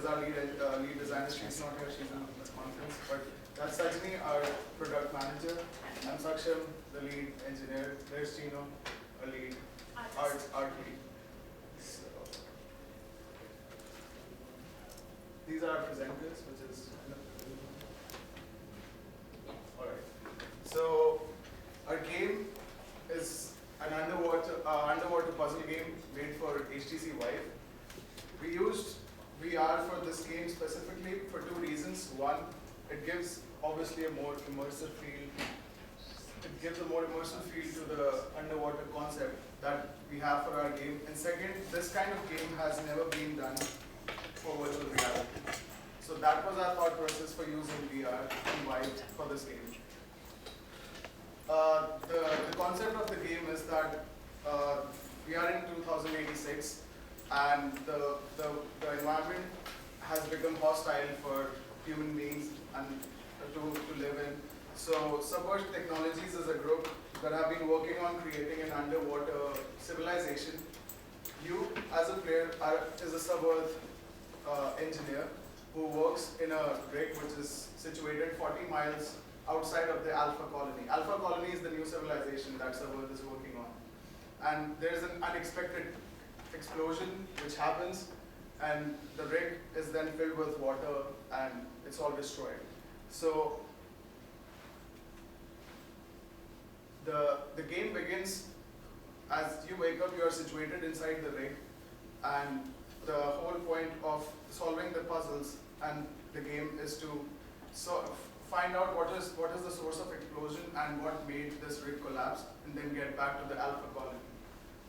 our lead designer. She's not here, she's in this conference. But that's Sajni, our product manager. I'm Saksham, the lead engineer. There's Chino, a lead art lead. So, these are our presenters, which is alright. So our game is an underwater puzzle game made for HTC Vive. We used VR for this game specifically for two reasons. One, it gives obviously a more immersive feel. It gives a more immersive feel to the underwater concept that we have for our game. And second, this kind of game has never been done for virtual reality. So that was our thought process for using VR and Vive for this game. The concept of the game is that we are in 2086 and the environment has become hostile for human beings and to live in. So SubEarth Technologies is a group that have been working on creating an underwater civilization. You, as a player, is a SubEarth engineer who works in a rig which is situated 40 miles outside of the Alpha Colony. Alpha Colony is the new civilization that SubEarth is working on. And there's an unexpected explosion which happens, and the rig is then filled with water and it's all destroyed. So the game begins as you wake up, you are situated inside the rig, and the whole point of solving the puzzles and the game is to find out what is the source of explosion and what made this rig collapse, and then get back to the Alpha Colony.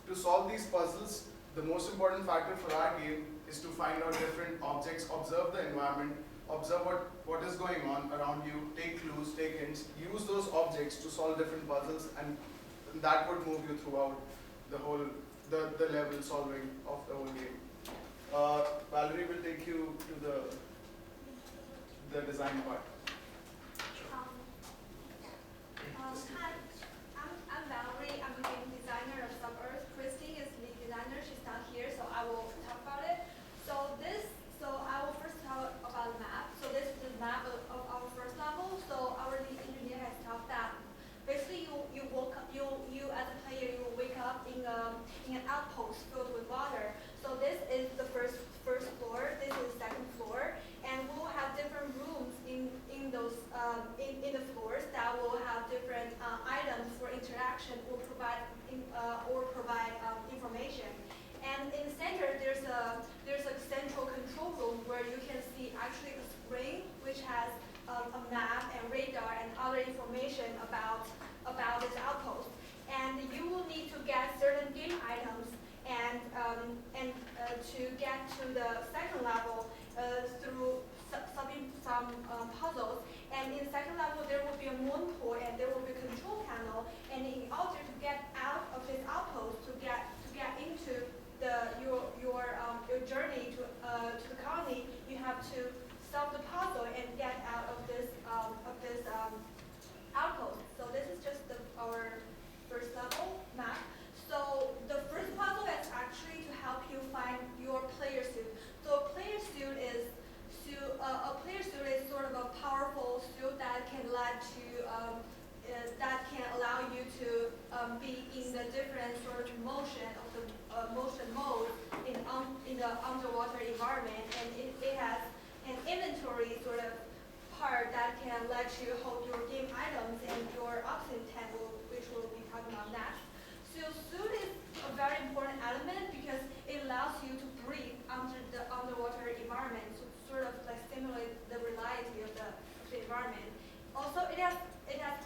To solve these puzzles, the most important factor for our game is to find out different objects, observe the environment, observe what is going on around you, take clues, take hints, use those objects to solve different puzzles, and that would move you throughout the level solving of the whole game. Valerie will take you to the design part. Hi, I'm Valerie. I'm the game designer of SubEarth. Christy is lead designer. She's not here, so I will talk about it. So I will first talk about the map. So this is the map of our first level. So our lead engineer has talked that basically you as a player, you will wake up in an outpost filled with water. So this is the first floor. This is the second floor, and we'll have different rooms in the floors that will have different items for interaction or provide information. And in the center, there's a central control room where you can see actually a screen which has a map and radar and other information about this outpost. And you will need to get certain game items and to get to the second level through solving some puzzles. And in the second level, there will be a moon pool and there will be a control panel. And in order to get out of this outpost, to get into your journey to the colony, you have to solve the puzzle and get out of this outpost. So this is just our first level map. So the first puzzle is actually to help you find your player suit. So a player suit is sort of a powerful suit that can allow you to be in the different sort of motion mode in the underwater environment, and it has an inventory sort of part that can let you hold your game items and your oxygen tank, which we'll be talking about next. So suit is a very important element because it allows you to breathe under the underwater environment, to sort of like stimulate the reality of the environment. Also, it has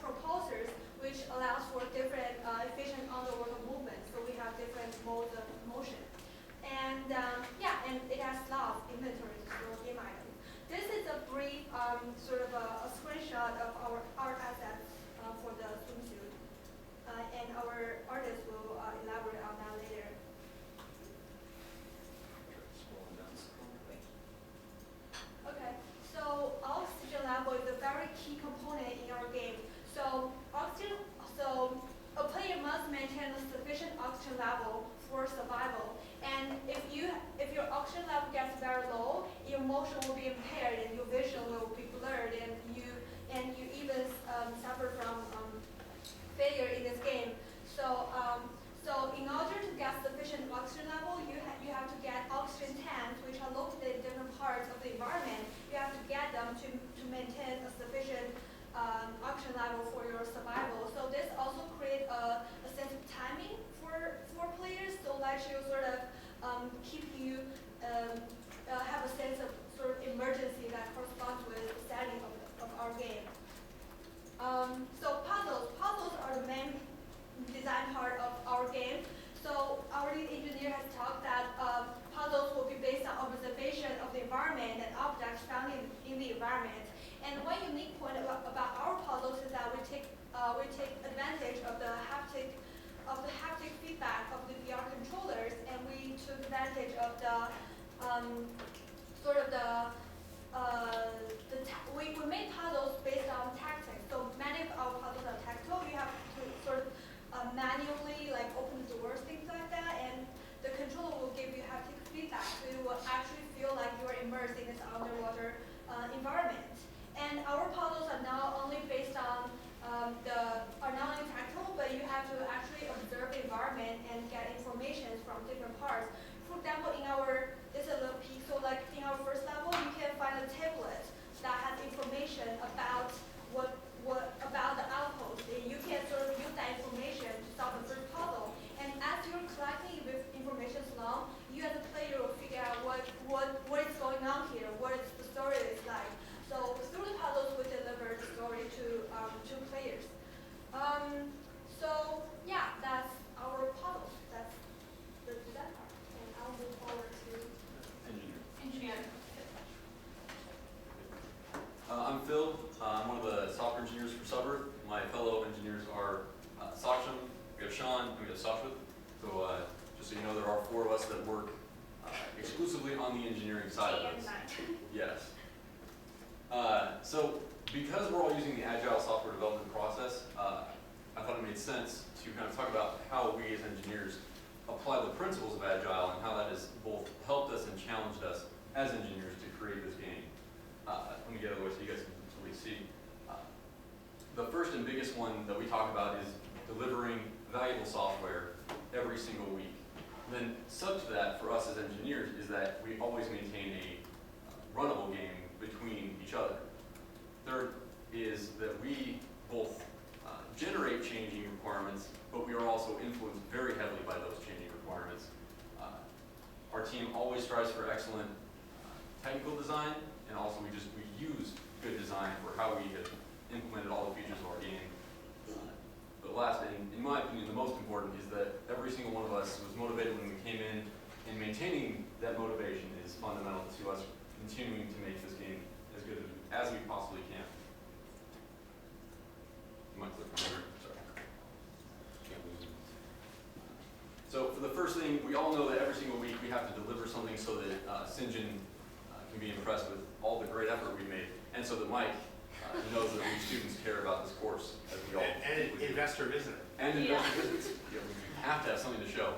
propulsors, which allows for different efficient underwater movements. So we have different modes of motion. And and it has slots, inventory to store game items. This is a brief sort of a screenshot of our art assets for the swimsuit. And our artist will elaborate on that later. observation of the environment and objects found in the environment. And one unique point about our puzzles is that we take advantage of the haptic feedback of the VR controllers, and we took advantage of the we made puzzles based on tactics. So many of our puzzles are tactile. You have to sort of manually like open the doors, things like that, and the controller will give you haptic feedback, so you will actually feel like you are immersed in this underwater environment. And our puzzles are not only based on are not only tactile, but you have to actually observe the environment and get information from different parts. For example, this is a little piece, so like in our first level, you can find a tablet that has information about about the outpost. And you can sort of use that information to solve the first puzzle. And as you're collecting this information along, you as a player will figure out what is going on here, what is the story is like. So through the puzzles, we deliver the story to players. So yeah, that's our puzzles. That's the design part. And I'll move forward to engineer. I'm Phil. I'm one of the software engineers for SubEarth. My fellow engineers are Saksham, we have Sean, and we have Sashwat. So just so you know, there are 4 of us that work exclusively on the engineering side of this. Yes. So because we're all using the agile software development process, I thought it made sense to kind of talk about how we as engineers apply the principles of agile and how that has both helped us and challenged us as engineers to create this game. Let me get out of the way so you guys can really see. The first and biggest one that we talk about is delivering valuable software every single week. And then sub to that for us as engineers is that we always maintain a runnable game between each other. Third is that we both generate changing requirements, but we are also influenced very heavily by those changing requirements. Our team always strives for excellent technical design, and also we use good design for how we have implemented all the features of our game. But last, and in my opinion, the most important is that every single one of us was motivated when we came in, and maintaining that motivation is fundamental to us continuing to make this game as good as we possibly can. You might click on here, sorry. So for the first thing, we all know that every single week we have to deliver something so that Sinjin can be impressed with all the great effort we made, and so that Mike knows that we students care about this course as we all and investor visitor. And investor visits. Yeah, we have to have something to show.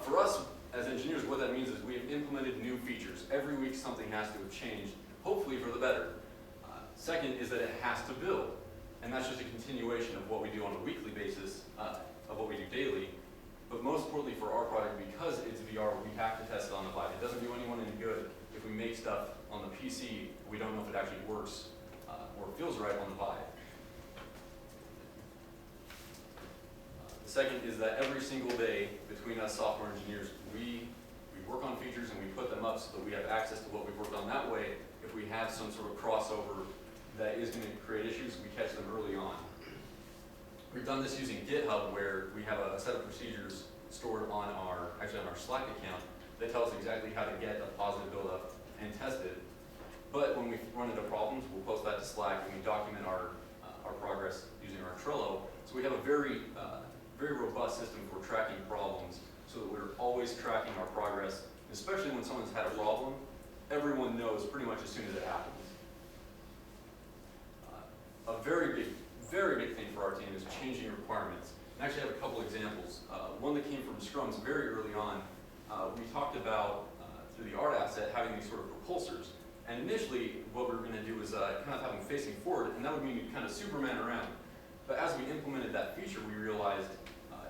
For us as engineers, what that means is we have implemented new features. Every week something has to have changed, hopefully for the better. Second is that it has to build, and that's just a continuation of what we do on a weekly basis, of what we do daily. But most importantly for our product, because it's VR, we have to test it on the Vive. It doesn't do anyone any good if we make stuff on the PC, we don't know if it actually works or feels right on the Vive. The second is that every single day between us software engineers, we work on features and we put them up so that we have access to what we've worked on. That way, if we have some sort of crossover that is going to create issues, we catch them early on. We've done this using GitHub, where we have a set of procedures stored on our Slack account that tells us exactly how to get a positive build-up and test it. But when we run into problems, we'll post that to Slack and we document our progress using our Trello. So we have a very robust system for tracking problems so that we're always tracking our progress, especially when someone's had a problem. Everyone knows pretty much as soon as it happens. A very big thing for our team is changing requirements. And actually I have a couple examples. One that came from Scrums very early on. We talked about, through the art asset, having these sort of propulsors. And initially, what we were going to do was kind of have them facing forward, and that would mean you'd kind of Superman around. But as we implemented that feature, we realized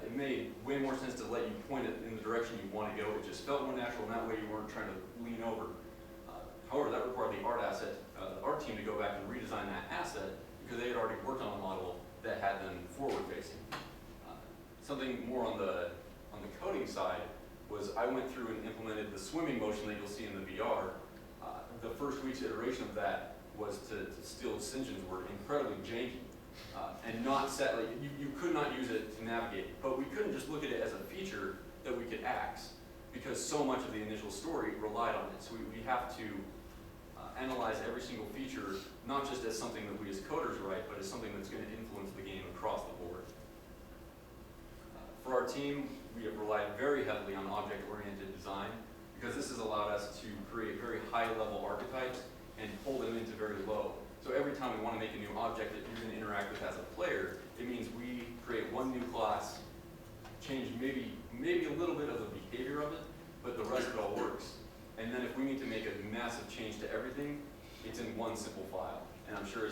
it made way more sense to let you point it in the direction you want to go. It just felt more natural, and that way you weren't trying to lean over. However, that required the art team to go back and redesign that asset because they had already worked on a model that had them forward-facing. Something more on the coding side was I went through and implemented the swimming motion that you'll see in the VR. The first week's iteration of that was to steal Sinjin's word, incredibly janky, and not set, you could not use it to navigate, but we couldn't just look at it as a feature that we could axe. because so much of the initial story relied on it. So we have to analyze every single feature, not just as something that we as coders write, but as something that's going to influence the game across the board. For our team, we have relied very heavily on object-oriented design because this has allowed us to create very high-level archetypes and pull them into very low. So every time we want to make a new object that you're going to interact with as a player, it means we create one new class, change maybe a little bit of the behavior of it, but the rest of it all works. And then if we need to make a massive change to everything, it's in one simple file. And I'm sure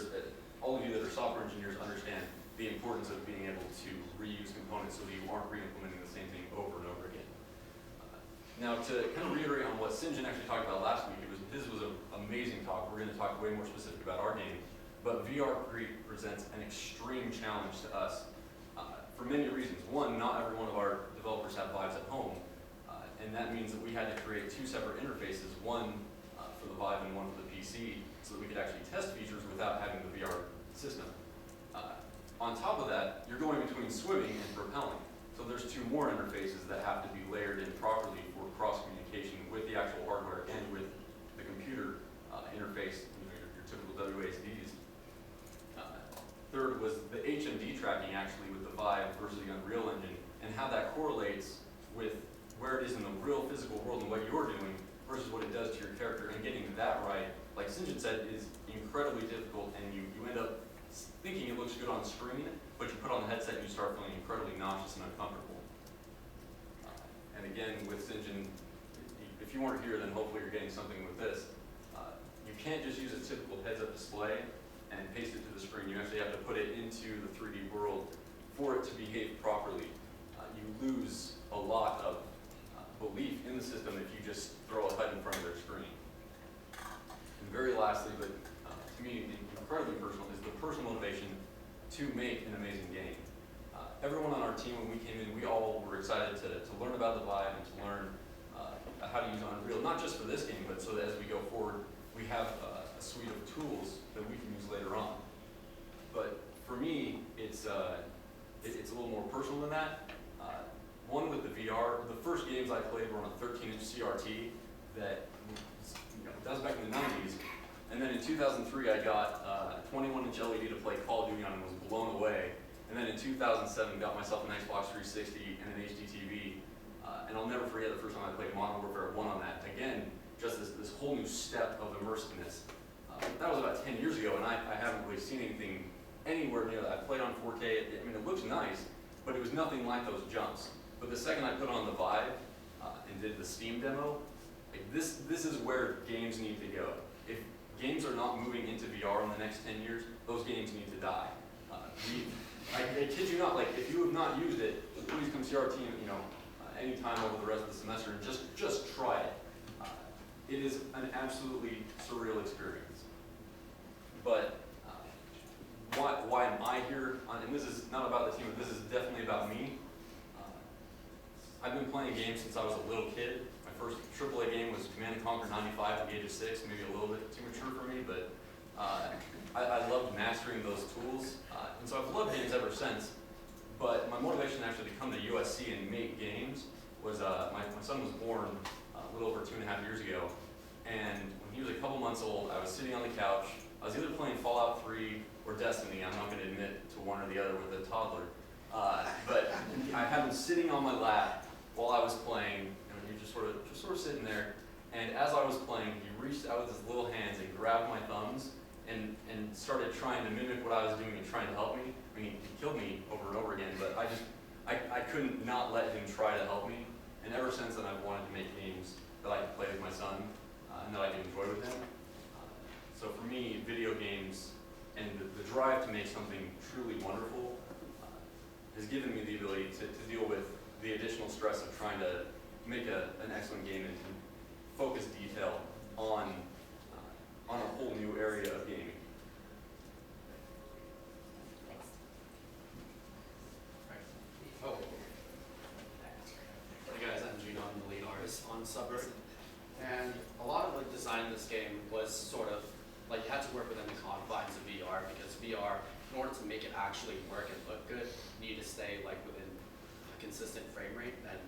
all of you that are software engineers understand the importance of being able to reuse components so that you aren't re-implementing the same thing over and over again. Now, to kind of reiterate on what Sinjin actually talked about last week, his was an amazing talk. We're going to talk way more specific about our game. But VR presents an extreme challenge to us for many reasons. One, not every one of our developers have Vives at home. And that means that we had to create two separate interfaces, one for the Vive and one for the PC, so that we could actually test features without having the VR system. On top of that, you're going between swimming and propelling. So there's two more interfaces that have to be layered in properly for cross-communication with the actual hardware and with the computer interface, your typical WASDs. Third was the HMD tracking actually with the Vive versus the Unreal Engine and how that correlates with where it is in the real physical world and what you're doing versus what it does to your character. And getting that right, like Sinjin said, is incredibly difficult, and you end up thinking it looks good on screen, but you put on the headset and you start feeling incredibly nauseous and uncomfortable. And again, with Sinjin, if you weren't here, then hopefully you're getting something with this. You can't just use a typical heads-up display and paste it to the screen. You actually have to put it into the 3D world for it to behave properly. You lose a lot of belief in the system if you just throw a HUD in front of their screen. And very lastly, but to me incredibly personal, is the personal motivation to make an amazing game. Everyone on our team, when we came in, we all were excited to learn about the Vive and to learn how to use Unreal, not just for this game, but so that as we go forward, we have a suite of tools that we can use later on. But for me, it's a little more personal than that. One with the VR, the first games I played were on a 13-inch CRT that was back in the 90s. And then in 2003, I got a 21-inch LED to play Call of Duty on and was blown away. And then in 2007, got myself an Xbox 360 and an HD TV. And I'll never forget the first time I played Modern Warfare 1 on that. Again, just this whole new step of immersiveness. That was about 10 years ago, and I haven't really seen anything anywhere near that. I played on 4K. I mean, it looks nice, but it was nothing like those jumps. But the second I put on the Vive and did the Steam demo, like this is where games need to go. If games are not moving into VR in the next 10 years, those games need to die. I kid you not, like if you have not used it, please come see our team, anytime over the rest of the semester and just try it. It is an absolutely surreal experience. But why am I here? And this is not about the team, but this is definitely about me. I've been playing games since I was a little kid. My first AAA game was Command & Conquer 95 at the age of 6, maybe a little bit too mature for me, but I loved mastering those tools. And so I've loved games ever since. But my motivation actually to come to USC and make games was my son was born a little over 2.5 years ago. And when he was a couple months old, I was sitting on the couch. I was either playing Fallout 3 or Destiny. I'm not going to admit to one or the other with a toddler. But I had him sitting on my lap while I was playing, and he just sort of sitting there. And as I was playing, he reached out with his little hands and grabbed my thumbs and started trying to mimic what I was doing and trying to help me. I mean, he killed me over and over again, but I couldn't not let him try to help me. And ever since then, I've wanted to make games that I could play with my son and that I could enjoy with him. So for me, video games and the drive to make something truly wonderful has given me the ability to deal with the additional stress of trying to make an excellent game and focus detail on a whole new area of gaming. Oh. Hey guys, I'm Gino. I'm the lead artist on SubEarth. And a lot of like designing this game was sort of like you had to work within the confines of VR because VR, in order to make it actually work and look good, you need to stay like within a consistent frame rate. And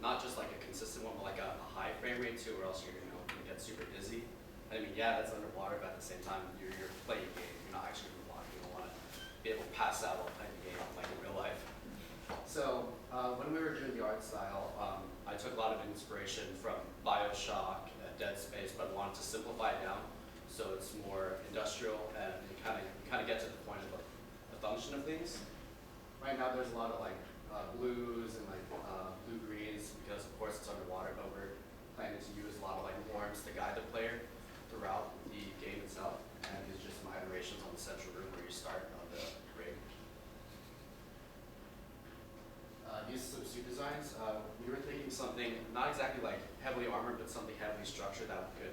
not just like a consistent one, but like a high frame rate too, or else you're gonna get super dizzy. I mean, yeah, that's underwater, but at the same time, you're playing a game. You're not actually underwater. You don't want to be able to pass out while playing the game like in real life. So when we were doing the art style, I took a lot of inspiration from BioShock, Dead Space, but wanted to simplify it down so it's more industrial and you kind of get to the point of the function of things. Right now, there's a lot of like blues and like blue greens because of course it's underwater, but we're planning to use a lot of like warms to guide the player throughout the game itself. And these are just some iterations on the central room where you start on the rig. These are some suit designs. We were thinking something not exactly like heavily armored, but something heavily structured that could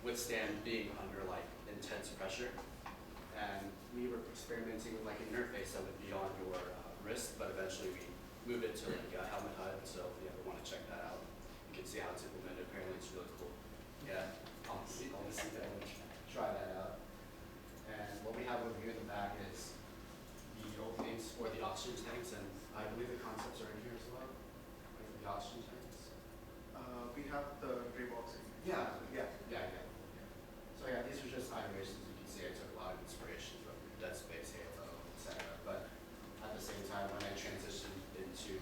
withstand being under like intense pressure. And we were experimenting with like an interface that would be on your wrist, but eventually we moved it to like a helmet HUD. So if you ever want to check that out, you can see how it's implemented. Apparently, it's really cool. Yeah, I'll see that and try that out. And what we have over here in the back is the openings for the oxygen tanks, and I believe the concepts are in here as well. Like the oxygen tanks. We have the gray box. Yeah. Yeah. So yeah, these are just iterations. You can see I took a lot of inspiration from Dead Space, Halo, etc. But at the same time, when I transitioned into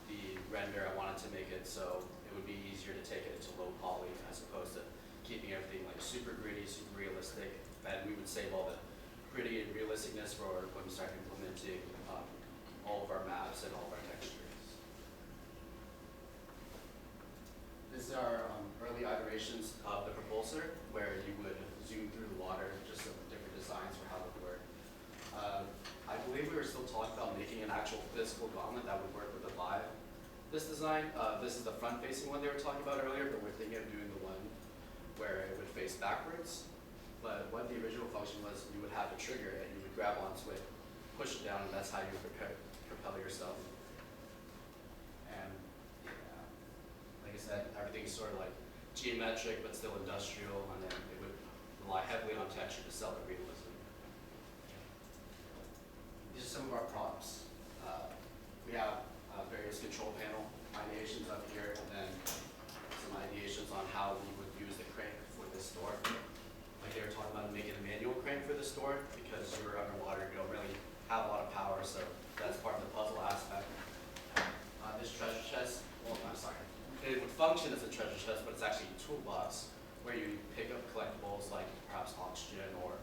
the render, I wanted to make it so it would be easier to take it into low poly as opposed to keeping everything like super gritty, super realistic. And we would save all the gritty and realisticness for when we start implementing all of our maps and all of our textures. These are early iterations of the propulsor, where you would zoom through the water, just some different designs for how it would work. I believe we were still talking about making an actual physical gauntlet that would work with the Vive. This design, this is the front-facing one they were talking about earlier, but we're thinking of doing the one where it would face backwards. But what the original function was, you would have a trigger and you would grab onto it, push it down, and that's how you would propel yourself. And yeah, like I said, everything's sort of like geometric but still industrial, and then it would rely heavily on texture to sell the realism. These are some of our props. We have various control panel ideations up here, and then some ideations on how we would use the crank for this door. Like they were talking about making a manual crank for this door because you're underwater, you don't really have a lot of power, so that's part of the puzzle aspect. This treasure chest, well, I'm sorry, it would function as a treasure chest, but it's actually a toolbox where you pick up collectibles like perhaps oxygen or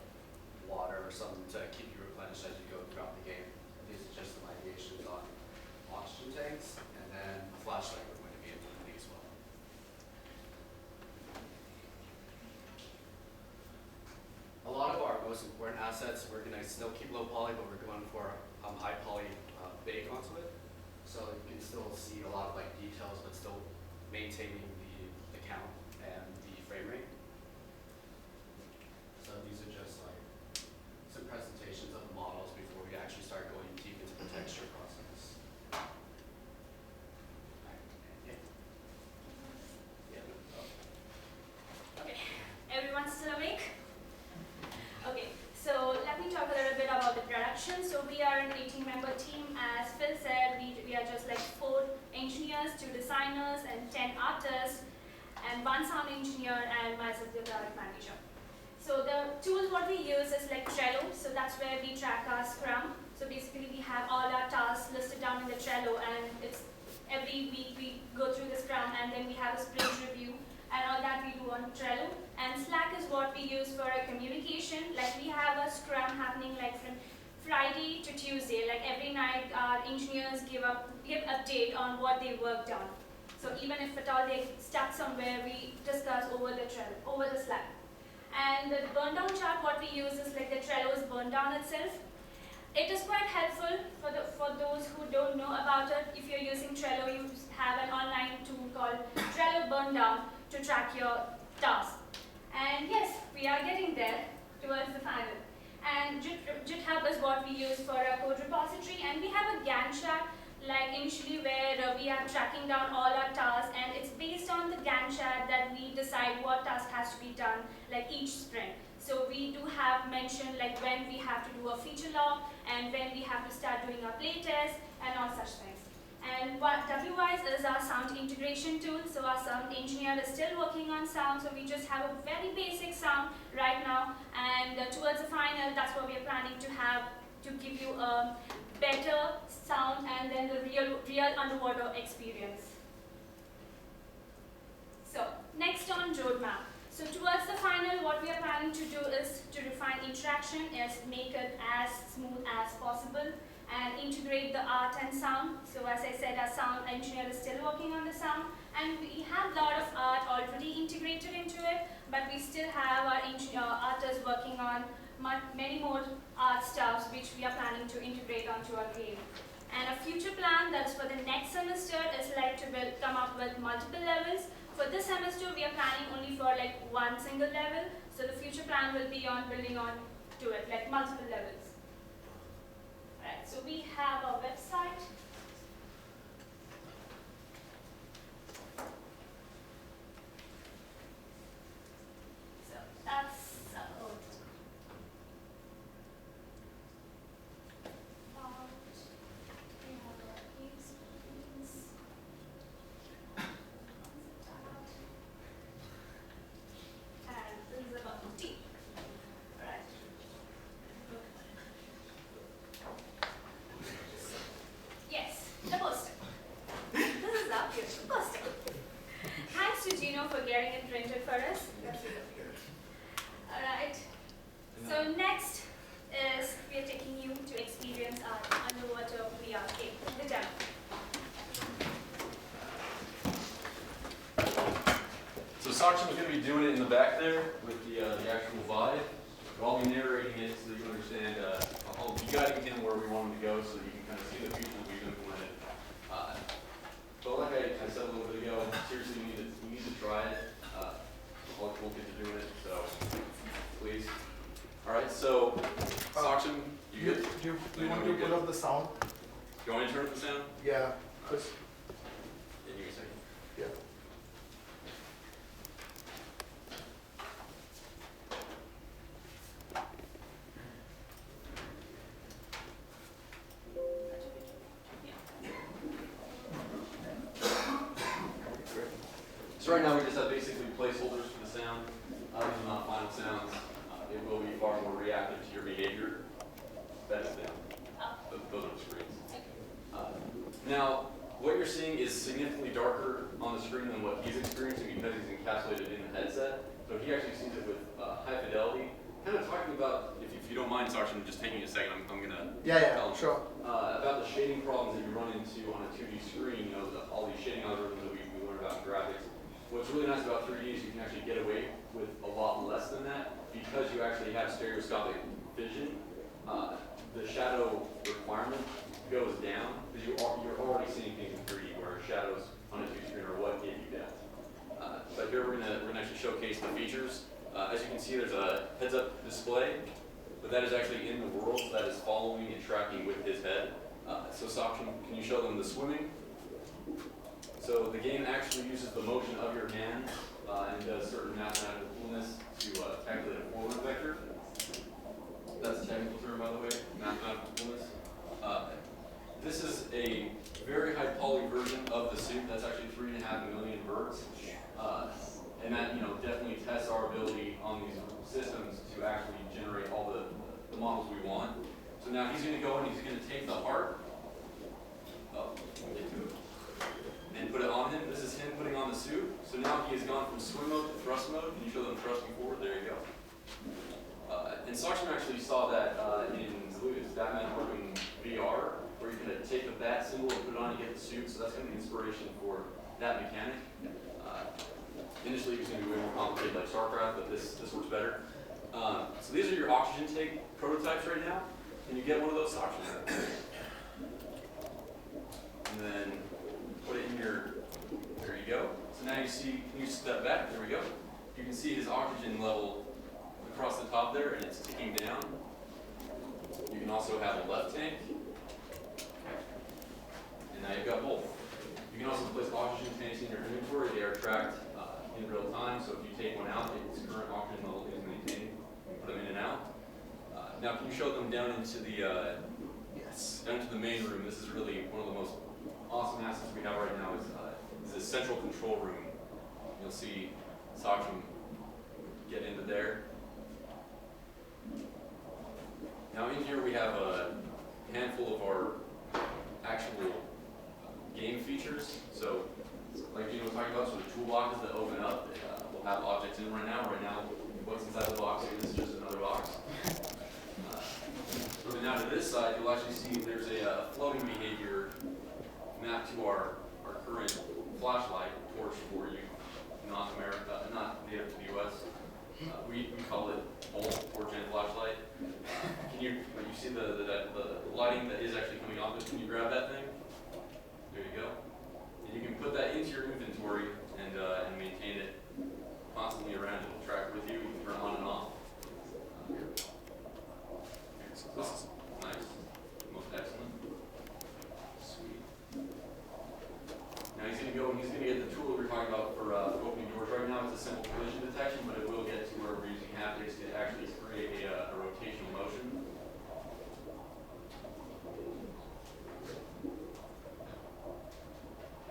water or something to keep you replenished as you go throughout the game. These are just some ideations on oxygen tanks, and then a flashlight we're going to be implementing as well. A lot of our most important assets, we're going to still keep low poly, but we're going for high poly bake onto it. So you can still see a lot of like details, but still maintaining the count and the frame rate. So these are just like some presentations of the models before we actually start going deep into the texture process. Okay, everyone still awake? Okay, so let me talk a little bit about the production. So we are an 18-member team. As Phil said, we are just like 4 engineers, 2 designers, and 10 artists, and 1 sound engineer, and myself, the product manager. So the tools what we use is like Trello. So that's where we track our Scrum. So basically we have all our tasks listed down in the Trello, and it's every week we go through the Scrum, and then we have a sprint review, and all that we do on Trello. And Slack is what we use for our communication. Like we have a Scrum happening like from Friday to Tuesday. Like every night our engineers give update on what they worked on. So even if at all they stuck somewhere, we discuss over the Trello, over the Slack. And the burn down chart, what we use is like the Trello's burn down itself. It is quite helpful for those who don't know about it. If you're using Trello, you have an online tool called Trello Burn Down to track your tasks. And yes, we are getting there towards the final. And GitHub is what we use for our code repository, and we have a Gantt chart like initially where we are tracking down all our tasks, and it's based on the Gantt chart that we decide what task has to be done like each sprint. So we do have mentioned like when we have to do a feature log and when we have to start doing our playtest and all such things. And WWise is our sound integration tool. So our sound engineer is still working on sound. So we just have a very basic sound right now. And towards the final, that's what we are planning to have to give you a better sound and then the real underwater experience. So next on roadmap. So towards the final, what we are planning to do is to refine interaction, is make it as smooth as possible and integrate the art and sound. So as I said, our sound engineer is still working on the sound and we have a lot of art already integrated into it, but we still have our artists working on many more art stuffs which we are planning to integrate onto our game. And a future plan that's for the next semester is like to come up with multiple levels. For this semester, we are planning only for like one single level. So the future plan will be on building on to it, like multiple levels. Alright, so we have our website. So that's for getting it printed for us. Alright. So next is we are taking you to experience our underwater VR game, the demo. So Sakshan is going to be doing it in the back there with the actual Vive. But I'll be narrating it so you can understand. I'll be guiding him where we want him to go so you can kind of see the features we've implemented. But like I said a little bit ago, seriously, you need to try it. All the cool kids are doing it, so please. All right, so Sakshan, you good? Do you want to pull up the sound? You want me to turn up the sound? Yeah. Just, Yeah, give me a second. yeah. So right now we just have basically placeholders for the sound. These are not final sounds. It will be far more reactive to your behavior. That is them. Those are the screens. Now, what you're seeing is significantly darker on the screen than what he's experiencing because he's encapsulated in the headset. So he actually sees it with high fidelity. Kind of talking about, if you don't mind, Sakshan, just taking a second, I'm going to Yeah, sure. about the shading problems that you run into on a 2D screen, all these shading algorithms that we learned about in graphics. What's really nice about 3D is you can actually get away with a lot less than that because you actually have stereoscopic vision. The shadow requirement goes down because you're already seeing things in 3D where shadows on a 2D screen are what get you down. But here we're gonna actually showcase the features. As you can see, there's a heads-up display, but that is actually in the world, so that is following and tracking with his head. So Sakshan, can you show them the swimming? So the game actually uses the motion of your hands and does certain mathematical coolness to calculate a forward vector. That's a technical term, by the way, mathematical coolness. This is a very high poly version of the suit. That's actually 3.5 million birds. And that definitely tests our ability on these systems to actually generate all the models we want. So now he's going to go and he's going to take the heart. And put it on him. This is him putting on the suit. So now he has gone from swim mode to thrust mode. Can you show them thrusting forward? There you go. And Sakshan actually saw that in, I believe it's Batman Arkham VR, where you're going to take the bat symbol and put it on and get the suit. So that's going to be inspiration for that mechanic. Initially it was going to be way more complicated like StarCraft, but this works better. So these are your oxygen tank prototypes right now. Can you get one of those, Sakshan? And then put it in your, there you go. So now you see, can you step back? There we go. You can see his oxygen level across the top there, and it's ticking down. You can also have a left tank. And now you've got both. You can also place oxygen tanks in your inventory. They are tracked in real time, so if you take one out, its current oxygen level is maintained. You can put them in and out. Now can you show them down into the Yes. down to the main room? This is really one of the most awesome assets we have right now is this central control room. You'll see Saksham get into there. Now in here we have a handful of our actual game features. So like Gino was talking about, so the toolboxes that open up, we'll have objects in right now. Right now, what's inside the box is just another box. Moving down to this side, you'll actually see there's a floating behavior mapped to our current flashlight torch for you, not native to the US. We call it bolt torch and flashlight. When you see the lighting that is actually coming off it, can you grab that thing? There you go. And you can put that into your inventory and maintain it constantly around. It will track with you. You can turn it on and off. Nice. Most excellent. Sweet. Now he's going to go and he's going to get the tool that we're talking about for opening doors. Right now it's a simple collision detection, but it will get to where we're using haptics to actually create a rotational motion.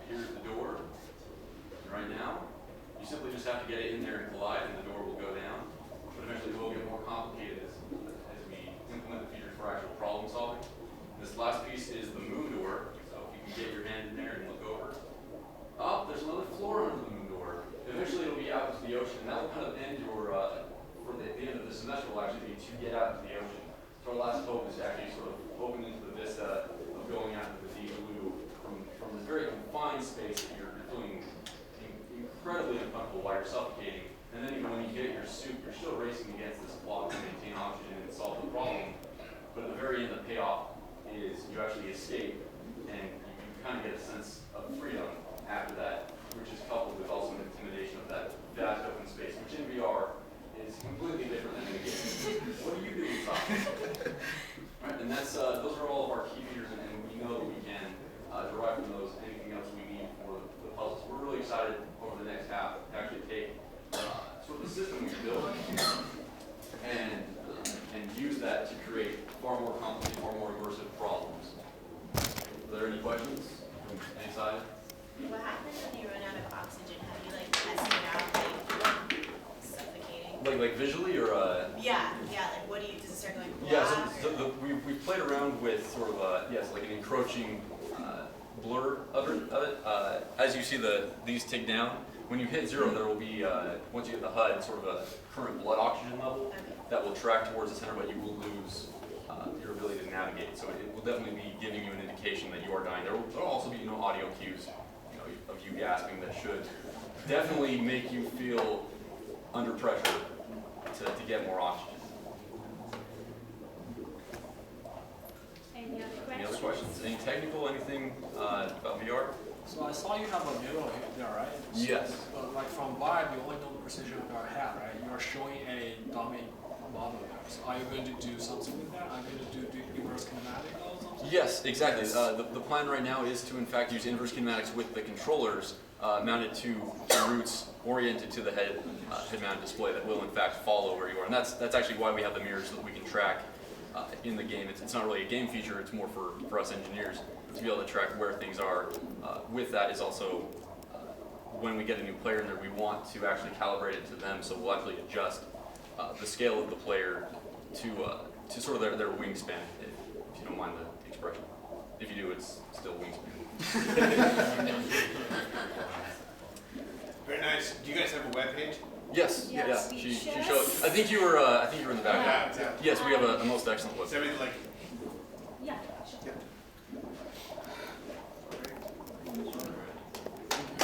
Here's the door. And right now, you simply just have to get it in there and collide, and the door will go down. But eventually it will get more complicated as we implement the features for actual problem solving. This last piece is the moon door. So if you can get your hand in there and look over. Oh, there's another floor under the moon door. Eventually it'll be out into the ocean, and that will kind of end your, for the end of the semester will actually be to get out into the ocean. So our last hope is to actually sort of open into the vista of going out into the deep blue from this very confined space that you're feeling incredibly uncomfortable while you're suffocating. And then even when you get your suit, you're still racing against this clock to maintain oxygen and solve the problem. But at the very end, the payoff is you actually escape, and you kind of get a sense of freedom after that, which is coupled with also an intimidation of that vast open space, which in VR is completely different than in the game. What are you doing, Sasha? Right, and that's those are all of our key features, and we know that we can derive from those anything else we need for the puzzles. We're really excited over the next half to actually take sort of the system we built and use that to create far more complicated, far more immersive problems. Are there any questions from any side? What happens when you run out of oxygen? How do you like test it out, like suffocating? Like visually or? Yeah. Like what do you? Does it start going black? Yeah. So we've played around with sort of yes, like an encroaching blur of it. As you see these tick down. When you hit 0, there will be once you hit the HUD, sort of a current blood oxygen level that will track towards the center, but you will lose your ability to navigate. So it will definitely be giving you an indication that you are dying. There will also be audio cues, of you gasping that should definitely make you feel under pressure to get more oxygen. Any other questions? Any other questions? Any technical, anything about VR? So I saw you have a mirror there, right? Yes. But like from vibe, you only know the precision of your head, right? You are showing a dummy model there. So are you going to do something with that? Are you going to do inverse kinematic or something? Yes, exactly. The plan right now is to in fact use inverse kinematics with the controllers mounted to roots oriented to the head-mounted display that will in fact follow where you are. And that's actually why we have the mirrors so that we can track in the game. It's not really a game feature, it's more for us engineers to be able to track where things are. With that is also, when we get a new player in there, we want to actually calibrate it to them, so we'll actually adjust the scale of the player to sort of their wingspan, if you don't mind the expression. If you do, it's still wingspan. Very nice. Do you guys have a webpage? Yes, Yes, yeah. we She should. showed. I think you were in the background. Yeah. Yes, we have a most excellent Is website. everything like